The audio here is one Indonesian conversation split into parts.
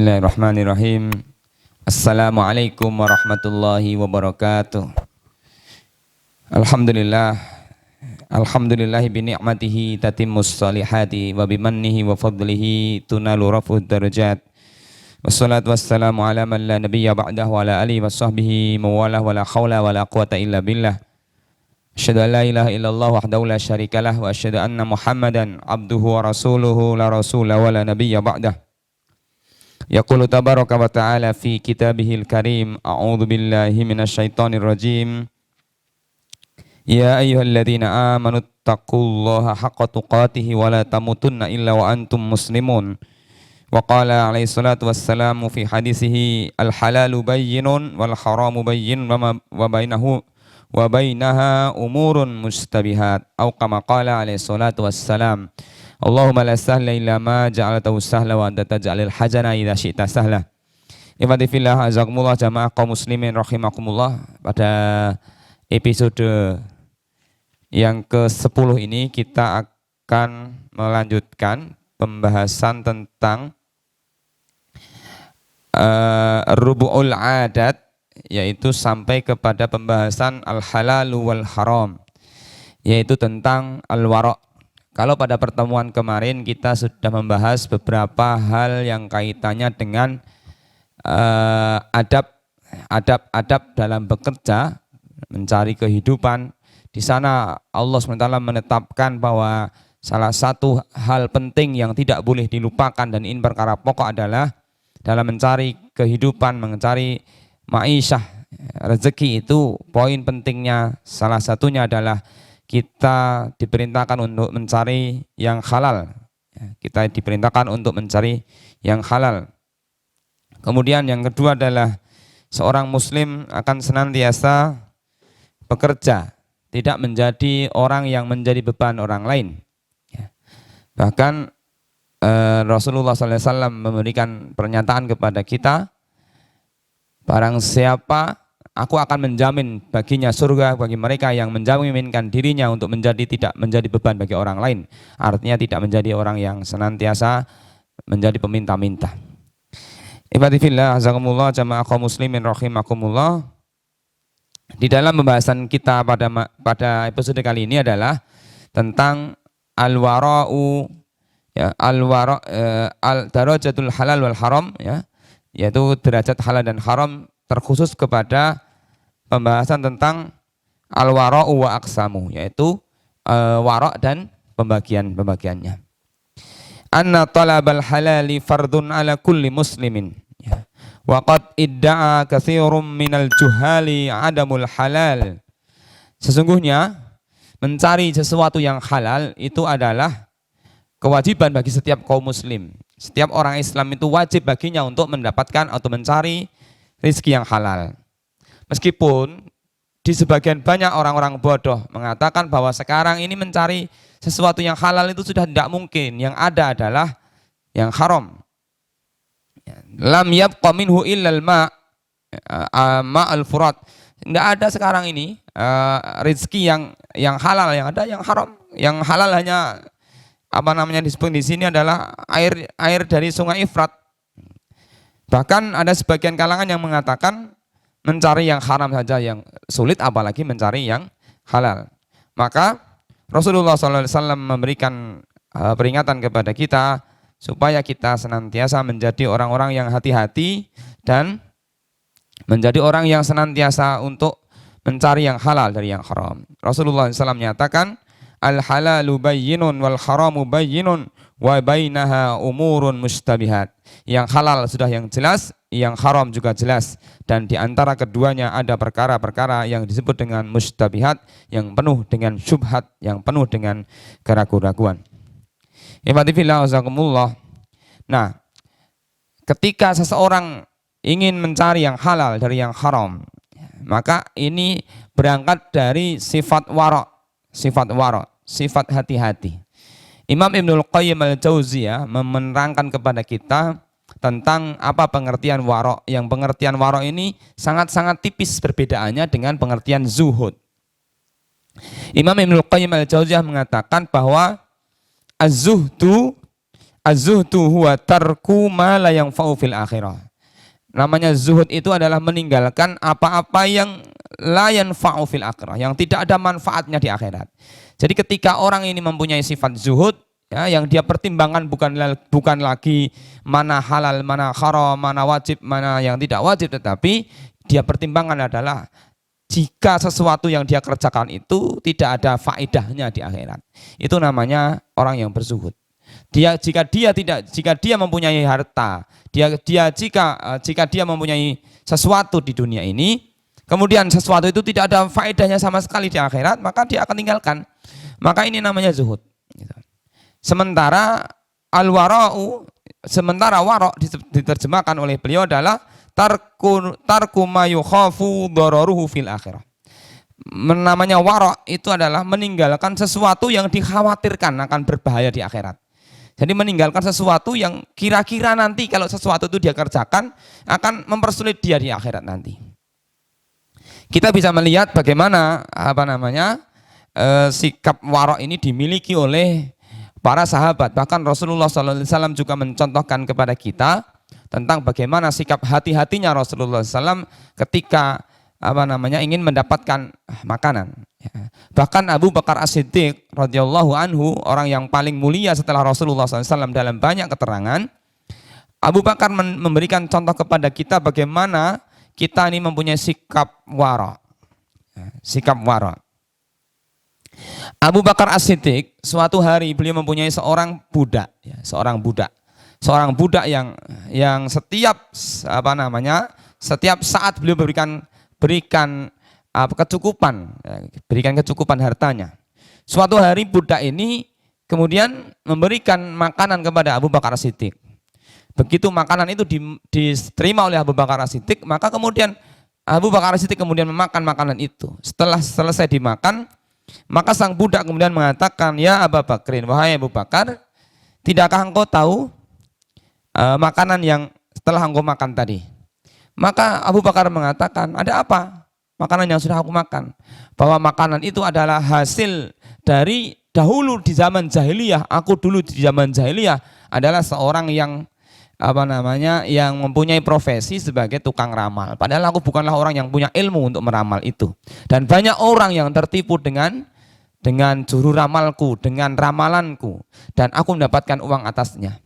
Bismillahirrahmanirrahim. Assalamualaikum warahmatullahi wabarakatuh. Alhamdulillah. Alhamdulillahi bini'matihi tatimmus salihati wa bimannihi wa fadlihi tunalu raf'ud darajat. Wassalatu wassalamu ala man la nabiyya ba'dahu wa ala alihi wa sahbihi mawalah wa la khawla wa la quwata illa billah. Asyhadu an la ilaha illallah wahdahu la syarikalah wa asyhadu anna Muhammadan abduhu wa rasuluhu la rasula wa la nabiyya ba'dah. Yaqulu tabaraka wa ta'ala fi kitabihil karim, a'udzu billahi minasyaitonir rajim. Ya ayyuhalladzina amanu taqullaha haqqa tuqatih wa la tamutunna illa wa antum muslimun. Wa qala alaihi salatu wassalamu fi hadisihi al-halalu bayyinun wal haramu bayyinun wa bainaha umurun mustabihat. Au kama qala alaihi salatu wassalam. Allahumma la sahla illa ma ja'altahu sahla wa anta taj'alul hazana idza syi'ta sahla. Ibadi fillah azakumullah jamaah kaum muslimin rahimakumullah. Pada episode yang ke-10 ini kita akan melanjutkan pembahasan tentang rubu'ul adat, yaitu sampai kepada pembahasan al-halalu wal haram, yaitu tentang al-wara'. Kalau pada pertemuan kemarin kita sudah membahas beberapa hal yang kaitannya dengan adab dalam bekerja, mencari kehidupan. Di sana Allah SWT menetapkan bahwa salah satu hal penting yang tidak boleh dilupakan dan ini perkara pokok adalah dalam mencari kehidupan, mencari ma'isyah, rezeki itu poin pentingnya salah satunya adalah kita diperintahkan untuk mencari yang halal. Kita diperintahkan untuk mencari yang halal. Kemudian yang kedua adalah seorang muslim akan senantiasa bekerja, tidak menjadi orang yang menjadi beban orang lain. Bahkan Rasulullah SAW memberikan pernyataan kepada kita, barang siapa, aku akan menjamin baginya surga bagi mereka yang menjaminkan dirinya untuk tidak menjadi beban bagi orang lain. Artinya tidak menjadi orang yang senantiasa menjadi peminta-minta. Ibadi fillah azakumullah jamaah kaum muslimin rahimakumullah. Di dalam pembahasan kita pada episode kali ini adalah tentang al-wara'u, ya, darajatul halal wal haram, ya, yaitu derajat halal dan haram, terkhusus kepada pembahasan tentang al-wara'u wa aqsamu, yaitu wara' dan pembagiannya. Anna talabal halali fardun ala kulli muslimin, ya. Wa qad idda'a katsirum minal juhali adamul halal. Sesungguhnya mencari sesuatu yang halal itu adalah kewajiban bagi setiap kaum muslim. Setiap orang Islam itu wajib baginya untuk mendapatkan atau mencari rezeki yang halal. Meskipun di sebagian banyak orang-orang bodoh mengatakan bahwa sekarang ini mencari sesuatu yang halal itu sudah tidak mungkin. Yang ada adalah yang haram. Lam yabqa minhu illal ma'al furat. Tidak ada sekarang ini rezeki yang halal, yang ada yang haram. Yang halal hanya disebut di sini adalah air dari sungai Efrat. Bahkan ada sebagian kalangan yang mengatakan mencari yang haram saja yang sulit, apalagi mencari yang halal. Maka Rasulullah SAW memberikan peringatan kepada kita supaya kita senantiasa menjadi orang-orang yang hati-hati dan menjadi orang yang senantiasa untuk mencari yang halal dari yang haram. Rasulullah SAW menyatakan, al-halalu bayyinun wal haramu bayyinun wa bainaha umurun mustabihat. Yang halal sudah yang jelas, yang haram juga jelas, dan di antara keduanya ada perkara-perkara yang disebut dengan mustabihat, yang penuh dengan syubhat, yang penuh dengan keraguan-raguan. Nah, ketika seseorang ingin mencari yang halal dari yang haram, maka ini berangkat dari sifat wara', sifat hati-hati. Imam Ibnul Qayyim al-Jauziyah menerangkan kepada kita tentang apa pengertian wara'. Yang pengertian wara' ini sangat-sangat tipis perbedaannya dengan pengertian zuhud. Imam Ibnul Qayyim al-Jauziyah mengatakan bahwa az-zuhdu Az-zuhdu huwa tarku ma la yanfa'u fil akhirah. Namanya zuhud itu adalah meninggalkan apa-apa yang la yanfa'u fil akhirah, yang tidak ada manfaatnya di akhirat. Jadi ketika orang ini mempunyai sifat zuhud, ya, yang dia pertimbangkan bukan lagi mana halal, mana haram, mana wajib, mana yang tidak wajib, tetapi dia pertimbangkan adalah jika sesuatu yang dia kerjakan itu tidak ada faedahnya di akhirat. Itu namanya orang yang berzuhud. Jika dia mempunyai harta, jika dia mempunyai sesuatu di dunia ini, kemudian sesuatu itu tidak ada faedahnya sama sekali di akhirat, maka dia akan tinggalkan. Maka ini namanya zuhud. Sementara warok diterjemahkan oleh beliau adalah tarku ma yukhafu dararuhu fil akhirah. Namanya warok itu adalah meninggalkan sesuatu yang dikhawatirkan akan berbahaya di akhirat. Jadi meninggalkan sesuatu yang kira-kira nanti kalau sesuatu itu dia kerjakan akan mempersulit dia di akhirat nanti. Kita bisa melihat bagaimana sikap warok ini dimiliki oleh para sahabat. Bahkan Rasulullah SAW juga mencontohkan kepada kita tentang bagaimana sikap hati-hatinya Rasulullah SAW ketika ingin mendapatkan makanan. Bahkan Abu Bakar As-Siddiq radhiyallahu anhu, orang yang paling mulia setelah Rasulullah SAW dalam banyak keterangan, Abu Bakar memberikan contoh kepada kita bagaimana kita ini mempunyai sikap wara. Sikap wara. Abu Bakar As-Siddiq suatu hari beliau mempunyai seorang budak yang setiap saat beliau berikan kecukupan hartanya. Suatu hari budak ini kemudian memberikan makanan kepada Abu Bakar As-Siddiq. Begitu makanan itu diterima oleh Abu Bakar As-Siddiq, maka kemudian Abu Bakar As-Siddiq kemudian memakan makanan itu. Setelah selesai dimakan, maka sang budak kemudian mengatakan, "Ya Abu Bakrin, wahai Abu Bakar, tidakkah engkau tahu makanan yang setelah engkau makan tadi?" Maka Abu Bakar mengatakan, "Ada apa? Makanan yang sudah aku makan." Bahwa makanan itu adalah hasil dari dahulu di zaman jahiliyah. Aku dulu di zaman jahiliyah adalah seorang yang yang mempunyai profesi sebagai tukang ramal. Padahal aku bukanlah orang yang punya ilmu untuk meramal itu. Dan banyak orang yang tertipu dengan juru ramalku, dengan ramalanku, dan aku mendapatkan uang atasnya.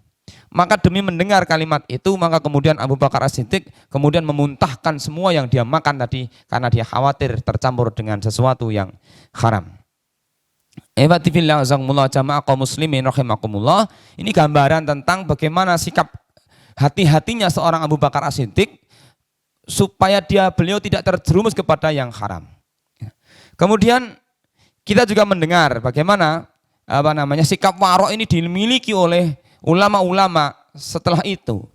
Maka demi mendengar kalimat itu, maka kemudian Abu Bakar As-Siddiq kemudian memuntahkan semua yang dia makan tadi karena dia khawatir tercampur dengan sesuatu yang haram. Jamaah kaum muslimin rahimakumullah. Ini gambaran tentang bagaimana sikap hati-hatinya seorang Abu Bakar As-Siddiq supaya beliau tidak terjerumus kepada yang haram. Kemudian kita juga mendengar bagaimana sikap warok ini dimiliki oleh ulama-ulama setelah itu.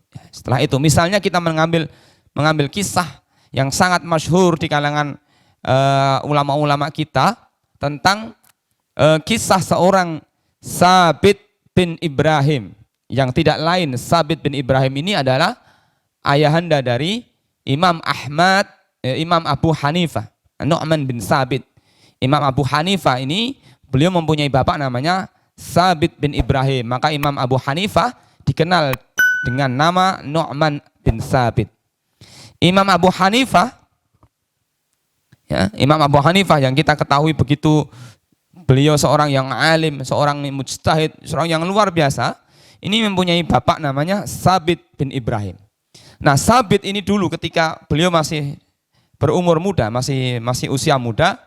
Misalnya kita mengambil kisah yang sangat masyhur di kalangan ulama-ulama kita tentang kisah seorang Sabit bin Ibrahim, yang tidak lain Sabit bin Ibrahim ini adalah ayahanda dari Imam Abu Hanifah, Nu'man bin Sabit. Imam Abu Hanifah ini beliau mempunyai bapak namanya Sabit bin Ibrahim. Maka Imam Abu Hanifah dikenal dengan nama Nu'man bin Sabit. Imam Abu Hanifah yang kita ketahui begitu beliau seorang yang alim, seorang mujtahid, seorang yang luar biasa. Ini mempunyai bapak namanya Sabit bin Ibrahim. Nah, Sabit ini dulu ketika beliau masih berumur muda, masih usia muda,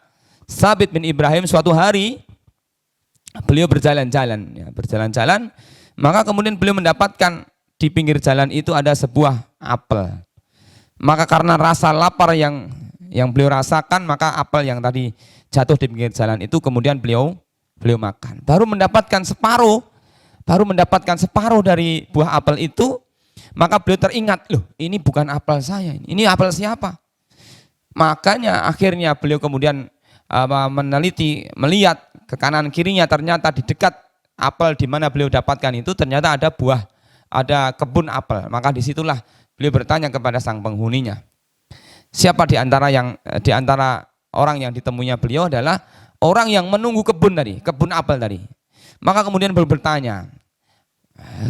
Sabit bin Ibrahim suatu hari beliau berjalan-jalan, maka kemudian beliau mendapatkan di pinggir jalan itu ada sebuah apel. Maka karena rasa lapar yang beliau rasakan, maka apel yang tadi jatuh di pinggir jalan itu kemudian beliau makan. Baru mendapatkan separuh dari buah apel itu, maka beliau teringat, loh ini bukan apel saya, ini apel siapa? Makanya akhirnya beliau kemudian melihat ke kanan kirinya, ternyata di dekat apel di mana beliau dapatkan itu ternyata ada kebun apel. Maka disitulah beliau bertanya kepada sang penghuninya, siapa di antara orang yang ditemuinya beliau adalah orang yang menunggu kebun apel tadi. Maka kemudian beliau bertanya,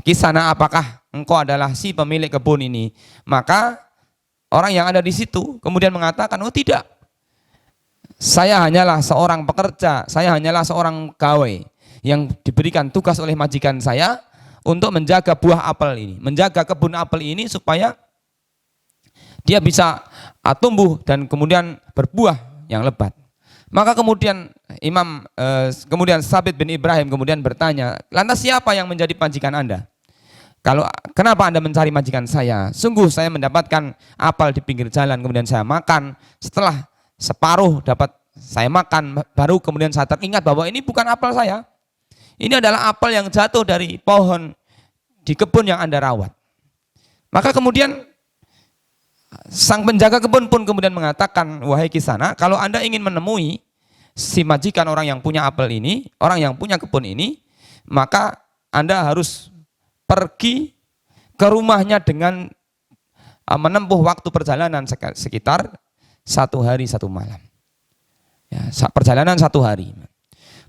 Kisana, apakah engkau adalah si pemilik kebun ini? Maka orang yang ada di situ kemudian mengatakan, oh tidak, saya hanyalah seorang pekerja, saya hanyalah seorang gawe yang diberikan tugas oleh majikan saya untuk menjaga buah apel ini, menjaga kebun apel ini supaya dia bisa tumbuh dan kemudian berbuah yang lebat. Maka kemudian kemudian Sabit bin Ibrahim kemudian bertanya, lantas siapa yang menjadi majikan Anda? Kenapa Anda mencari majikan saya? Sungguh saya mendapatkan apel di pinggir jalan, kemudian saya makan. Setelah separuh dapat saya makan, baru kemudian saya teringat bahwa ini bukan apel saya. Ini adalah apel yang jatuh dari pohon di kebun yang Anda rawat. Maka kemudian sang penjaga kebun pun kemudian mengatakan, wahai Kisana, kalau Anda ingin menemui si majikan orang yang punya apel ini, orang yang punya kebun ini, maka Anda harus pergi ke rumahnya dengan menempuh waktu perjalanan sekitar 1 hari 1 malam. Ya, perjalanan 1 hari.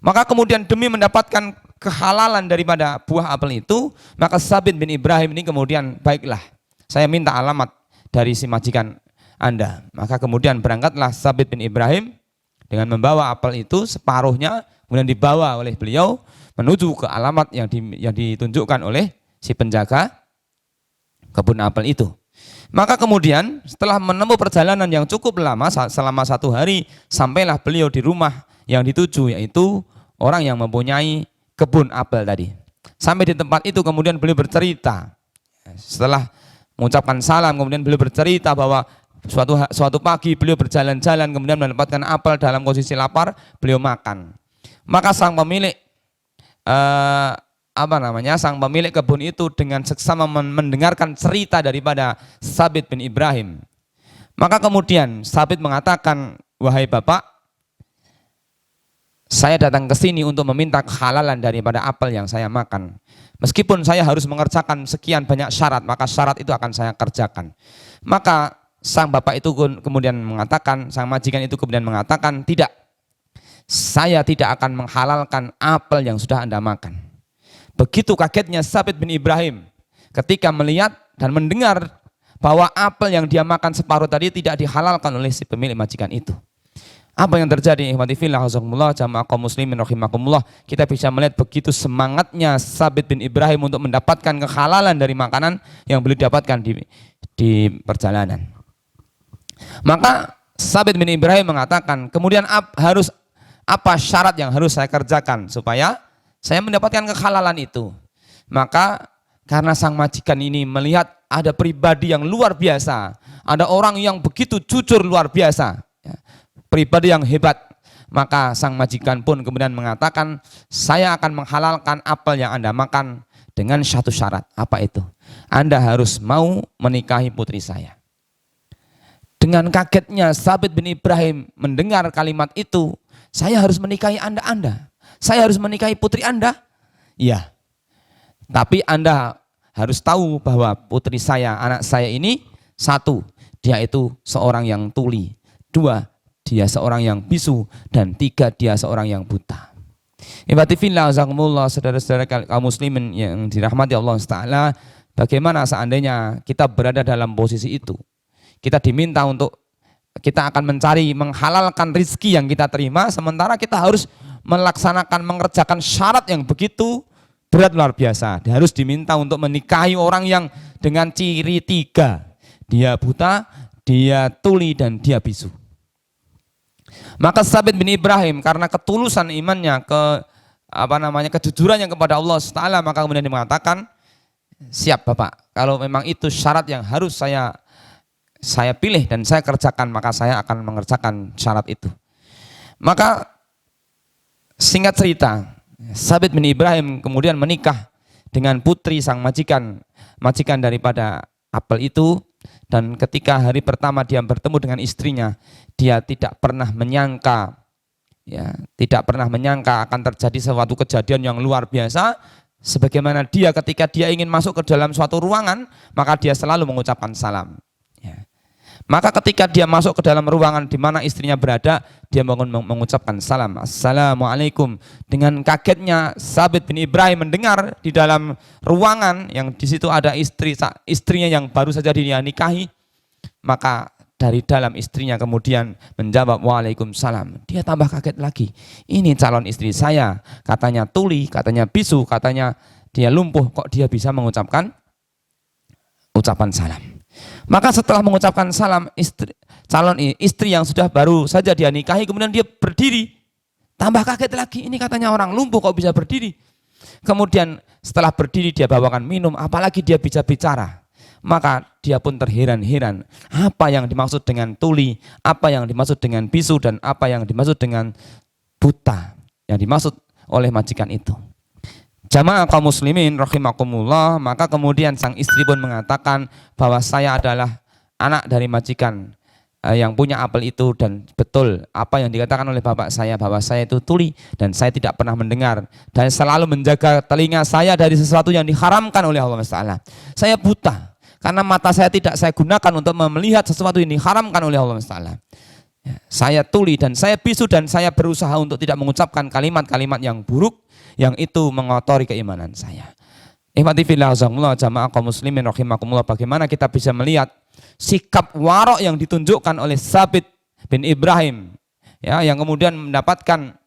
Maka kemudian demi mendapatkan kehalalan daripada buah apel itu, maka Sabit bin Ibrahim ini kemudian, baiklah, saya minta alamat dari si majikan Anda. Maka kemudian berangkatlah Sabit bin Ibrahim dengan membawa apel itu separuhnya, kemudian dibawa oleh beliau menuju ke alamat yang ditunjukkan oleh si penjaga kebun apel itu. Maka kemudian setelah menempuh perjalanan yang cukup lama selama 1 hari, sampailah beliau di rumah yang dituju, yaitu orang yang mempunyai kebun apel tadi. Sampai di tempat itu kemudian beliau bercerita. Setelah mengucapkan salam, kemudian beliau bercerita bahwa suatu pagi beliau berjalan-jalan kemudian mendapatkan apel dalam posisi lapar, beliau makan. Maka sang pemilik sang pemilik kebun itu dengan seksama mendengarkan cerita daripada Sabit bin Ibrahim. Maka kemudian Sabit mengatakan, wahai bapak, saya datang ke sini untuk meminta kehalalan daripada apel yang saya makan. Meskipun saya harus mengerjakan sekian banyak syarat, maka syarat itu akan saya kerjakan. Maka sang bapak itu kemudian mengatakan, sang majikan itu kemudian mengatakan, tidak, saya tidak akan menghalalkan apel yang sudah Anda makan. Begitu kagetnya Sabit bin Ibrahim ketika melihat dan mendengar bahwa apel yang dia makan separuh tadi tidak dihalalkan oleh si pemilik majikan itu. Apa yang terjadi? Ikhwati fillah, hazakumullah, jamaah kaum muslimin rahimakumullah. Kita bisa melihat begitu semangatnya Sabit bin Ibrahim untuk mendapatkan kehalalan dari makanan yang beliau dapatkan di perjalanan. Maka Sabit bin Ibrahim mengatakan, kemudian apa syarat yang harus saya kerjakan supaya saya mendapatkan kehalalan itu? Maka karena sang majikan ini melihat ada pribadi yang luar biasa, ada orang yang begitu jujur luar biasa, pribadi yang hebat, maka sang majikan pun kemudian mengatakan, saya akan menghalalkan apel yang Anda makan dengan satu syarat. Apa itu? Anda harus mau menikahi putri saya. Dengan kagetnya Sabit bin Ibrahim mendengar kalimat itu, saya harus menikahi Anda. Saya harus menikahi putri Anda? Iya. Tapi Anda harus tahu bahwa putri saya, anak saya ini, 1, dia itu seorang yang tuli. 2, dia seorang yang bisu. Dan 3, dia seorang yang buta. Ibadati fillah, azakumullah, saudara-saudara kaum muslimin yang dirahmati Allah Ta'ala, bagaimana seandainya kita berada dalam posisi itu? Kita diminta untuk, kita akan menghalalkan rizki yang kita terima, sementara kita harus mengerjakan syarat yang begitu berat luar biasa. Dia harus diminta untuk menikahi orang yang dengan ciri 3. Dia buta, dia tuli, dan dia bisu. Maka Sabit bin Ibrahim karena ketulusan imannya, kejujurannya kepada Allah Ta'ala, maka kemudian dia mengatakan, siap bapak, kalau memang itu syarat yang harus saya pilih dan saya kerjakan, maka saya akan mengerjakan syarat itu. Maka singkat cerita, Sabit bin Ibrahim kemudian menikah dengan putri sang majikan daripada apel itu, dan ketika hari pertama dia bertemu dengan istrinya, dia tidak pernah menyangka akan terjadi suatu kejadian yang luar biasa, sebagaimana dia ketika dia ingin masuk ke dalam suatu ruangan, maka dia selalu mengucapkan salam. Maka ketika dia masuk ke dalam ruangan di mana istrinya berada, dia mengucapkan salam, assalamualaikum. Dengan kagetnya Sabit bin Ibrahim mendengar di dalam ruangan yang di situ ada istrinya yang baru saja dia nikahi, maka dari dalam istrinya kemudian menjawab waalaikumsalam. Dia tambah kaget lagi. Ini calon istri saya, katanya tuli, katanya bisu, katanya dia lumpuh, kok dia bisa mengucapkan ucapan salam. Maka setelah mengucapkan salam, calon istri yang sudah baru saja dia nikahi, kemudian dia berdiri. Tambah kaget lagi, ini katanya orang lumpuh kok bisa berdiri. Kemudian setelah berdiri dia bawakan minum, apalagi dia bisa bicara. Maka dia pun terheran-heran, apa yang dimaksud dengan tuli, apa yang dimaksud dengan bisu, dan apa yang dimaksud dengan buta, yang dimaksud oleh majikan itu. Jamaah kaum muslimin rahimakumullah, maka kemudian sang istri pun mengatakan bahwa saya adalah anak dari majikan yang punya apel itu, dan betul apa yang dikatakan oleh bapak saya bahwa saya itu tuli dan saya tidak pernah mendengar dan selalu menjaga telinga saya dari sesuatu yang diharamkan oleh Allah Taala. Saya buta karena mata saya tidak saya gunakan untuk melihat sesuatu yang diharamkan oleh Allah Taala. Saya tuli dan saya bisu dan saya berusaha untuk tidak mengucapkan kalimat-kalimat yang buruk yang itu mengotori keimanan saya. Ikhwati fillah azzakumullah, jamaah kaum muslimin rahimakumullah, bagaimana kita bisa melihat sikap warok yang ditunjukkan oleh Sabit bin Ibrahim, ya, yang kemudian mendapatkan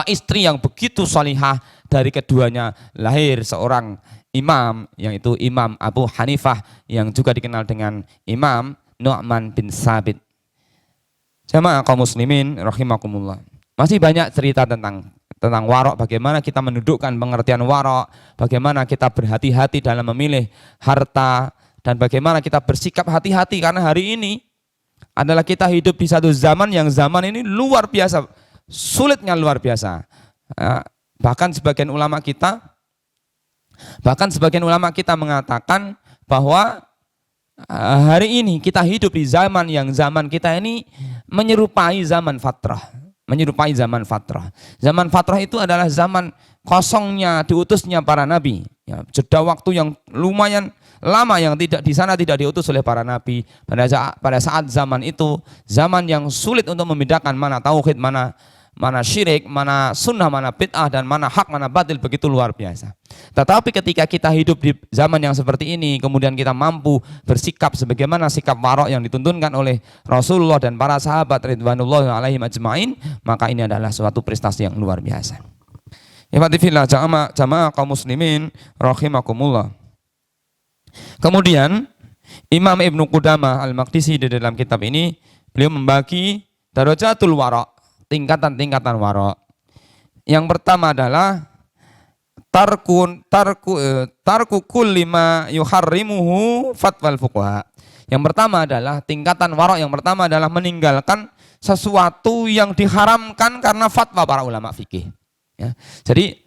istri yang begitu salihah, dari keduanya lahir seorang imam, yang itu Imam Abu Hanifah yang juga dikenal dengan Imam Nu'man bin Sabit. Jamaah kaum muslimin rahimakumullah, masih banyak cerita tentang warok, bagaimana kita mendudukkan pengertian warok, bagaimana kita berhati-hati dalam memilih harta, dan bagaimana kita bersikap hati-hati, karena hari ini adalah kita hidup di satu zaman yang zaman ini luar biasa, sulitnya luar biasa. Bahkan sebagian ulama kita mengatakan bahwa hari ini kita hidup di zaman yang zaman kita ini menyerupai zaman fatrah. Zaman fatrah itu adalah zaman kosongnya diutusnya para nabi. Ya, jeda waktu yang lumayan lama yang tidak diutus oleh para nabi. Pada saat zaman itu, zaman yang sulit untuk membedakan mana tauhid, mana syirik, mana sunnah, mana bid'ah, dan mana hak, mana batil, begitu luar biasa. Tetapi ketika kita hidup di zaman yang seperti ini, kemudian kita mampu bersikap sebagaimana sikap warok yang dituntunkan oleh Rasulullah dan para sahabat ridwanullahi alaihim ajma'in, maka ini adalah suatu prestasi yang luar biasa. Ihwati fillah, jamaah kaum muslimin rahimakumullah. Kemudian Imam Ibnu Qudamah Al-Maqdisi di dalam kitab ini, beliau membagi darajatul warok, tingkatan-tingkatan warok. Yang pertama adalah tarku kulli ma yuharrimuhu fatwal fuqaha. Yang pertama adalah tingkatan warok, yang pertama adalah meninggalkan sesuatu yang diharamkan karena fatwa para ulama fikih. Ya. Jadi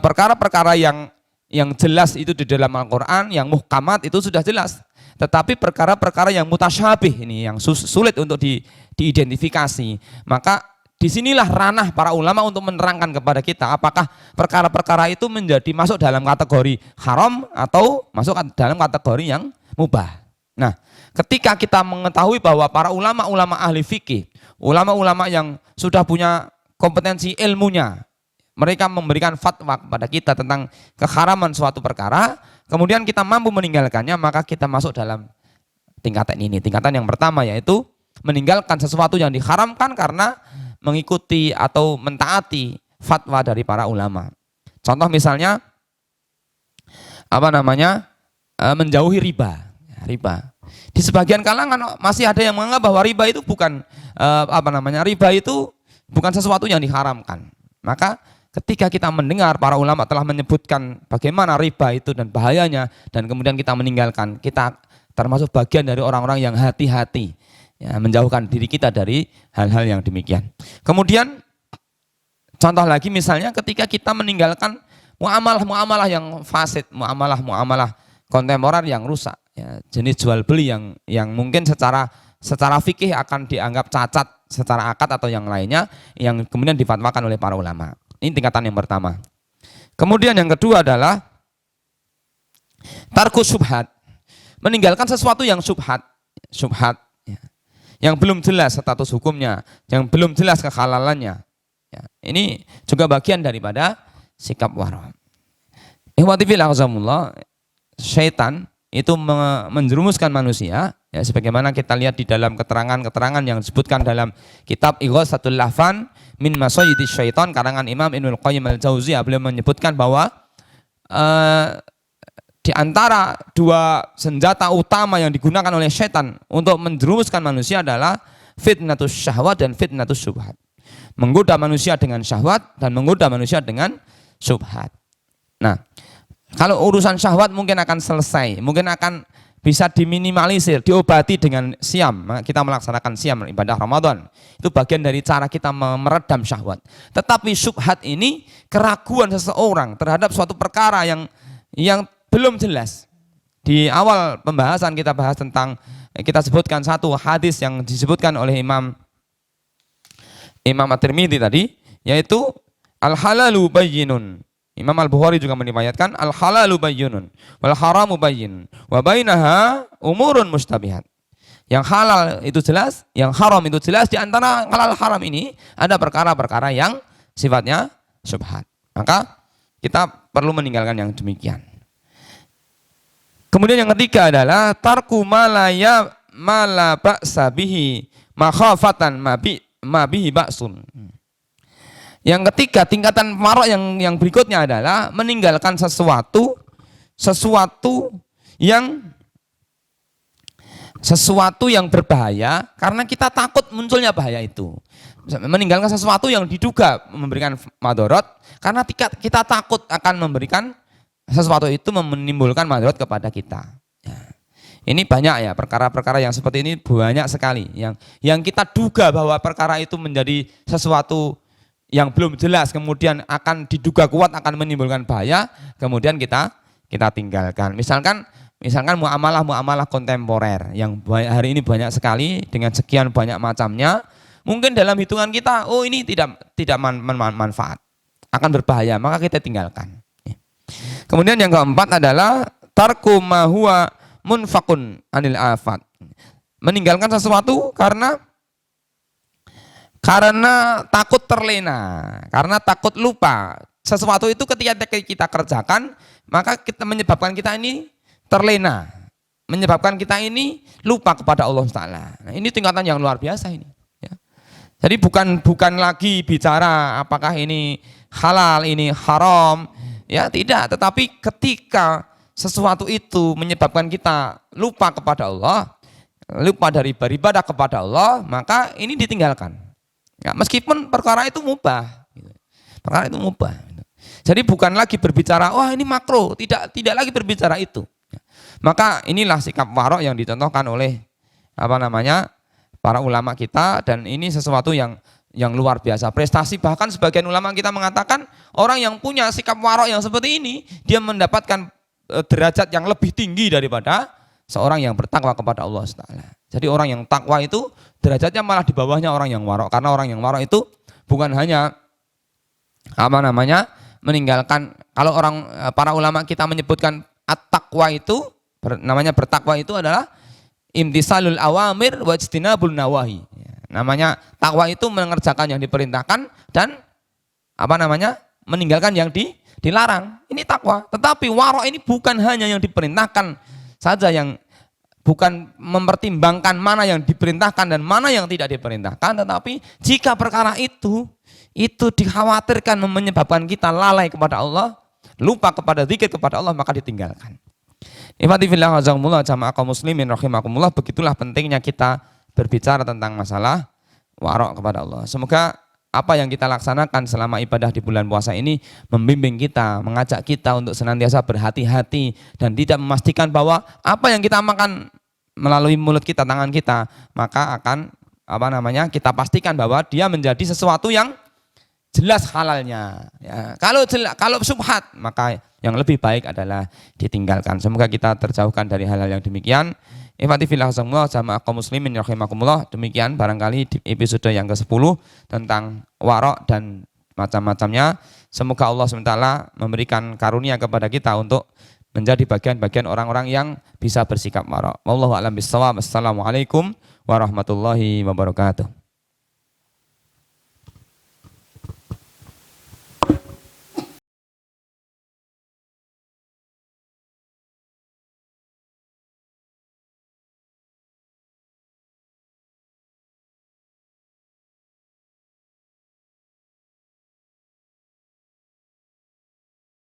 perkara-perkara yang jelas itu di dalam Al-Quran, yang muhkamat itu sudah jelas. Tetapi perkara-perkara yang mutasyabih ini, yang sulit untuk diidentifikasi, maka disinilah ranah para ulama untuk menerangkan kepada kita apakah perkara-perkara itu masuk dalam kategori haram atau masuk dalam kategori yang mubah. Nah, ketika kita mengetahui bahwa para ulama-ulama ahli fikih, ulama-ulama yang sudah punya kompetensi ilmunya, mereka memberikan fatwa kepada kita tentang keharaman suatu perkara, kemudian kita mampu meninggalkannya, maka kita masuk dalam tingkatan ini. Tingkatan yang pertama yaitu meninggalkan sesuatu yang diharamkan karena mengikuti atau mentaati fatwa dari para ulama. Contoh misalnya menjauhi riba. Di sebagian kalangan masih ada yang menganggap bahwa riba itu bukan riba itu bukan sesuatu yang diharamkan. Maka ketika kita mendengar para ulama telah menyebutkan bagaimana riba itu dan bahayanya, dan kemudian kita meninggalkan, kita termasuk bagian dari orang-orang yang hati-hati, ya, menjauhkan diri kita dari hal-hal yang demikian. Kemudian contoh lagi misalnya ketika kita meninggalkan muamalah-muamalah yang fasid, muamalah kontemporer yang rusak, ya, jenis jual beli yang mungkin secara fikih akan dianggap cacat secara akad atau yang lainnya, yang kemudian difatwakan oleh para ulama. Ini tingkatan yang pertama. Kemudian yang kedua adalah tarku syubhat, meninggalkan sesuatu yang syubhat. syubhat, ya, yang belum jelas status hukumnya, yang belum jelas kehalalannya. Ya, ini juga bagian daripada sikap wara'. Ikhwati fillah azamullah, syaitan itu menjerumuskan manusia, ya, sebagaimana kita lihat di dalam keterangan-keterangan yang disebutkan dalam kitab Ighatsatul Lahfan min Masayyidis Syaitan karangan Imam Ibnul Qayyim Al-Jauziyah. Beliau menyebutkan bahwa di antara dua senjata utama yang digunakan oleh syaitan untuk menjerumuskan manusia adalah fitnatus syahwat dan fitnatus syubhat. Menggoda manusia dengan syahwat dan menggoda manusia dengan syubhat. Nah, kalau urusan syahwat mungkin akan selesai, mungkin akan bisa diminimalisir, diobati dengan siam. Kita melaksanakan siam, ibadah Ramadan. Itu bagian dari cara kita meredam syahwat. Tetapi syubhat ini keraguan seseorang terhadap suatu perkara yang belum jelas. Di awal pembahasan kita bahas tentang, kita sebutkan satu hadis yang disebutkan oleh Imam At-Tirmidzi tadi, yaitu al-halalu bayyinun. Imam Al-Bukhari juga meriwayatkan al-halalu bayyinun wal haramu bayyin wa bainaha umurun mustabihat. Yang halal itu jelas, yang haram itu jelas. Di antara halal haram ini ada perkara-perkara yang sifatnya syubhat. Maka kita perlu meninggalkan yang demikian. Kemudian yang ketiga adalah tarku malaya mala ba'sa bihi makhafatan ma bihi ba'sun. Yang ketiga, tingkatan marok yang berikutnya adalah meninggalkan sesuatu yang berbahaya karena kita takut munculnya bahaya itu. Meninggalkan sesuatu yang diduga memberikan madorot karena kita takut akan memberikan sesuatu itu menimbulkan madorot kepada kita. Ini banyak ya, perkara-perkara yang seperti ini banyak sekali yang kita duga bahwa perkara itu menjadi sesuatu yang belum jelas, kemudian akan diduga kuat akan menimbulkan bahaya, kemudian kita tinggalkan. Misalkan muamalah kontemporer yang hari ini banyak sekali dengan sekian banyak macamnya, mungkin dalam hitungan kita, oh ini tidak manfaat, akan berbahaya, maka kita tinggalkan. Kemudian yang keempat adalah tarku ma huwa munfaqun anil afat. Meninggalkan sesuatu karena takut terlena, karena takut lupa. Sesuatu itu ketika kita kerjakan, maka menyebabkan kita ini terlena, menyebabkan kita ini lupa kepada Allah Taala. Nah, ini tingkatan yang luar biasa ini. Ya. Jadi bukan lagi bicara apakah ini halal, ini haram, ya tidak. Tetapi ketika sesuatu itu menyebabkan kita lupa kepada Allah, lupa dari beribadah kepada Allah, maka ini ditinggalkan. Ya, meskipun perkara itu mubah, perkara itu mubah. Jadi bukan lagi berbicara, wah ini makruh, tidak lagi berbicara itu. Maka inilah sikap warok yang dicontohkan oleh para ulama kita, dan ini sesuatu yang luar biasa, prestasi. Bahkan sebagian ulama kita mengatakan orang yang punya sikap warok yang seperti ini, dia mendapatkan derajat yang lebih tinggi daripada seorang yang bertakwa kepada Allah Taala. Jadi orang yang takwa itu derajatnya malah di bawahnya orang yang warok, karena orang yang warok itu bukan hanya meninggalkan. Kalau para ulama kita menyebutkan at-taqwa itu namanya bertakwa itu adalah imtisalul awamir wa ijtinabun nawahi. Namanya takwa itu mengerjakan yang diperintahkan dan meninggalkan yang dilarang. Ini takwa. Tetapi warok ini bukan hanya yang diperintahkan saja, yang bukan mempertimbangkan mana yang diperintahkan dan mana yang tidak diperintahkan, tetapi jika perkara itu dikhawatirkan menyebabkan kita lalai kepada Allah, lupa kepada zikir kepada Allah, maka ditinggalkan. Ikhwati fillah hazakumullah jamaah kaum muslimin rahimakumullah, begitulah pentingnya kita berbicara tentang masalah warok kepada Allah. Semoga apa yang kita laksanakan selama ibadah di bulan puasa ini membimbing kita, mengajak kita untuk senantiasa berhati-hati dan tidak memastikan bahwa apa yang kita makan melalui mulut kita, tangan kita, maka akan kita pastikan bahwa dia menjadi sesuatu yang jelas halalnya. Ya, kalau syubhat, maka yang lebih baik adalah ditinggalkan. Semoga kita terjauhkan dari hal-hal yang demikian. Ikhwati fillah semua jamaah kaum muslimin rahimakumullah, demikian barangkali di episode yang ke-10 tentang warok dan macam-macamnya. Semoga Allah SWT memberikan karunia kepada kita untuk menjadi bagian-bagian orang-orang yang bisa bersikap wara. Wallahu a'lam bishawab. Assalamualaikum warahmatullahi wabarakatuh.